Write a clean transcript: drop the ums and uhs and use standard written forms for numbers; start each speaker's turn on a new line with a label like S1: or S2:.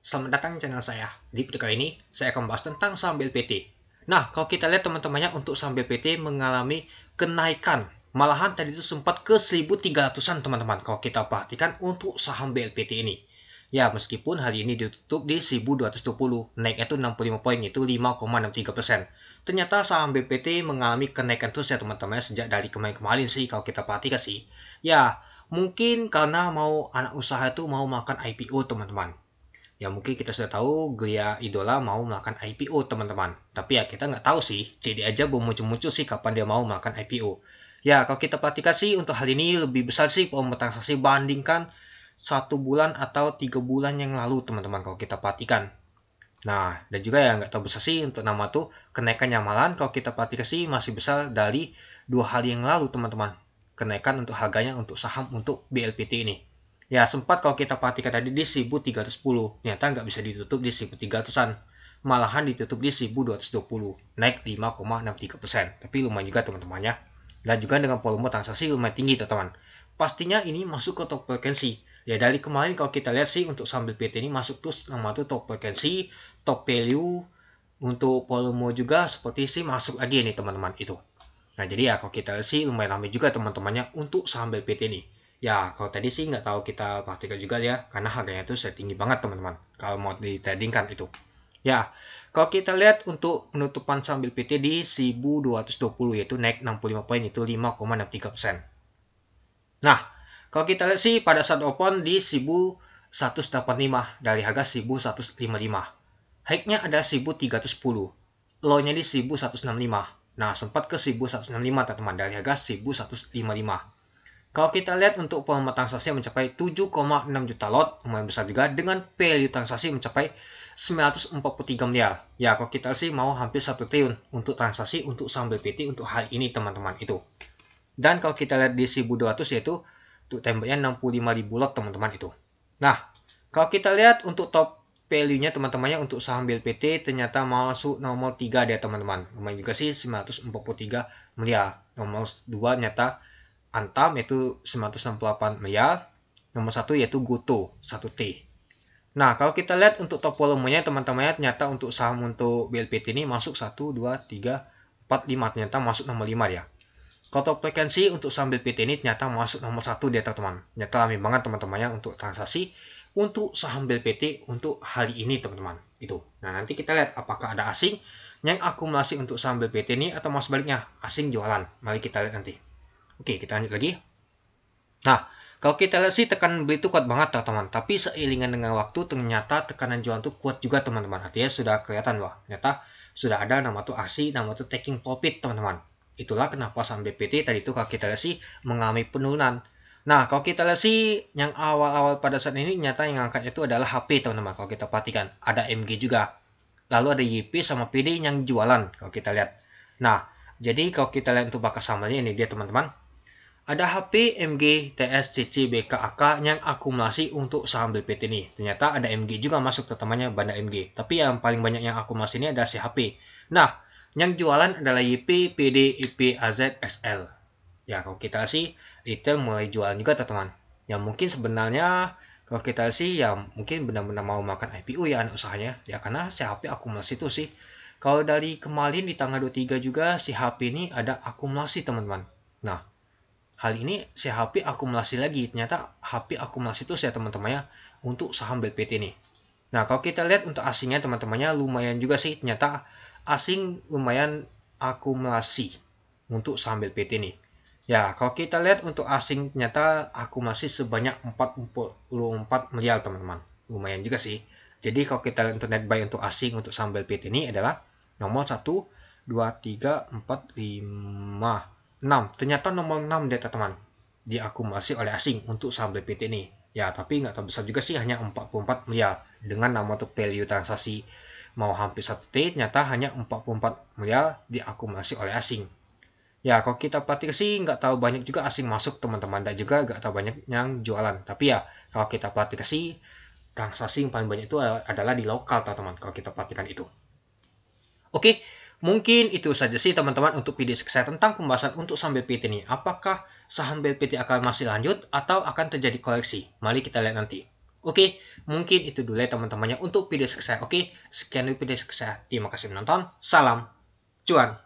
S1: Selamat datang di channel saya. Di video kali ini, saya akan membahas tentang saham BLPT. Nah, kalau kita lihat teman-temannya untuk saham BLPT mengalami kenaikan. Malahan tadi itu sempat ke 1300-an teman-teman kalau kita perhatikan untuk saham BLPT ini. Ya, meskipun hari ini ditutup di 1220, naiknya itu 65 poin, itu 5,63%. Ternyata saham BLPT mengalami kenaikan terus ya teman-teman sejak dari kemarin-kemarin sih kalau kita perhatikan sih. Ya, mungkin karena mau anak usaha itu mau makan IPO teman-teman. Ya mungkin kita sudah tahu Glia Idola mau melakukan IPO teman-teman. Tapi ya kita nggak tahu sih, CD aja belum muncul-muncul sih kapan dia mau melakukan IPO. Ya kalau kita perhatikan sih untuk hal ini lebih besar sih volume transaksi bandingkan 1 bulan atau 3 bulan yang lalu teman-teman kalau kita perhatikan. Nah dan juga ya nggak tahu besar sih untuk nama tuh kenaikan malan kalau kita perhatikan sih masih besar dari 2 hari yang lalu teman-teman. Kenaikan untuk harganya untuk saham untuk BLPT ini. Ya sempat kalau kita perhatikan tadi di 1310, ternyata nggak bisa ditutup di 1300-an. Malahan ditutup di 1220, naik 5,63%. Tapi lumayan juga teman-temannya. Dan juga dengan volume transaksi lumayan tinggi teman-teman. Pastinya ini masuk ke top frekuensi. Ya dari kemarin kalau kita lihat sih untuk sambil PT ini masuk terus nama tuh top frekuensi, top value, untuk volume juga seperti sih masuk lagi nih teman-teman itu. Nah jadi ya kalau kita lihat sih lumayan ramai juga teman-temannya untuk saham BLPT ini. Ya, kalau tadi sih nggak tahu kita praktikal juga ya, karena harganya itu sudah tinggi banget teman-teman. Kalau mau ditradingkan itu. Ya, kalau kita lihat untuk penutupan sambil PT di 1220 yaitu naik 65 poin itu 5,63%. Nah, kalau kita lihat sih pada saat open di 1185 dari harga 1155. High-nya ada 1310. Low-nya di 1165. Nah, sempat ke 1165 teman-teman dari harga 1155. Kalau kita lihat untuk volume transaksi mencapai 7,6 juta lot, lumayan besar juga dengan value transaksi mencapai 943 miliar. Ya, kalau kita sih mau hampir 1 triliun untuk transaksi untuk saham BLPT untuk hari ini teman-teman itu. Dan kalau kita lihat di 1200 yaitu untuk tembaknya 65 ribu lot teman-teman itu. Nah, kalau kita lihat untuk top value-nya teman-temannya untuk saham BLPT ternyata masuk nomor 3 dia teman-teman. Lumayan juga sih 943 miliar. Nomor 2 nyata Antam yaitu 968 miliar. Nomor 1 yaitu Goto 1T. Nah, kalau kita lihat untuk top volumenya teman-temannya ternyata untuk saham untuk BLPT ini masuk 1, 2, 3, 4, 5. Ternyata masuk nomor 5 ya. Kalau top frekuensi untuk saham BLPT ini ternyata masuk nomor 1 dia teman-teman. Ternyata ramai banget teman-temannya untuk transaksi untuk saham BLPT untuk hari ini teman-teman. Itu. Nah, nanti kita lihat apakah ada asing yang akumulasi untuk saham BLPT ini atau mas sebaliknya asing jualan. Mari kita lihat nanti. Oke, kita lanjut lagi. Nah, kalau kita lihat sih tekanan beli itu kuat banget teman-teman. Tapi seiringan dengan waktu ternyata tekanan jualan itu kuat juga teman-teman. Artinya sudah kelihatan wah, ternyata sudah ada nama tuh aksi, nama tuh taking profit teman-teman. Itulah kenapa saham BPT tadi itu kalau kita lihat sih mengalami penurunan. Nah, kalau kita lihat sih yang awal-awal pada saat ini ternyata yang angkat itu adalah HP teman-teman. Kalau kita perhatikan ada MG juga. Lalu ada YP sama PD yang jualan kalau kita lihat. Nah, jadi kalau kita lihat untuk bakas sahamnya ini dia teman-teman. Ada HP, MG, TS, CC, BK, AK yang akumulasi untuk saham BLPT ini. Ternyata ada MG juga masuk teman-temannya Banda MG. Tapi yang paling banyak yang akumulasi ini ada CHP. Nah, yang jualan adalah YP, PD, IP, AZ, SL. Ya, kalau kita sih retail mulai jualan juga teman-teman. Yang mungkin sebenarnya kalau kita sih ya mungkin benar-benar mau makan IPO ya anak usahanya. Ya karena CHP akumulasi itu sih. Kalau dari kemarin di tanggal 23 juga si HP ini ada akumulasi teman-teman. Nah, hal ini si HP akumulasi lagi. Ternyata HP akumulasi itu saya teman-temannya untuk saham BLPT ini. Nah, kalau kita lihat untuk asingnya teman-temannya lumayan juga sih. Ternyata asing lumayan akumulasi untuk saham BLPT ini. Ya, kalau kita lihat untuk asing ternyata akumulasi sebanyak 44 miliar teman-teman. Lumayan juga sih. Jadi kalau kita lihat untuk net buy untuk asing untuk saham BLPT ini adalah nomor 1, 2, 3, 4, 5, 6. Ternyata nomor 6 data teman diakumulasi oleh asing untuk saham BPT ini. Ya, tapi nggak tahu besar juga sih hanya 44 miliar dengan nama untuk value transaksi mau hampir 1 T, ternyata hanya 44 miliar diakumulasi oleh asing. Ya, kalau kita perhatikan sih nggak tahu banyak juga asing masuk teman-teman dan juga nggak tahu banyak yang jualan. Tapi ya, kalau kita perhatikan sih transaksi yang paling banyak itu adalah di lokal teman-teman kalau kita perhatikan itu. Oke, mungkin itu saja sih teman-teman untuk video saya tentang pembahasan untuk saham BLPT ini. Apakah saham BLPT akan masih lanjut atau akan terjadi koleksi? Mari kita lihat nanti. Oke, mungkin itu dulu ya teman-temannya untuk video saya. Oke, sekian dulu video saya. Terima kasih menonton. Salam cuan.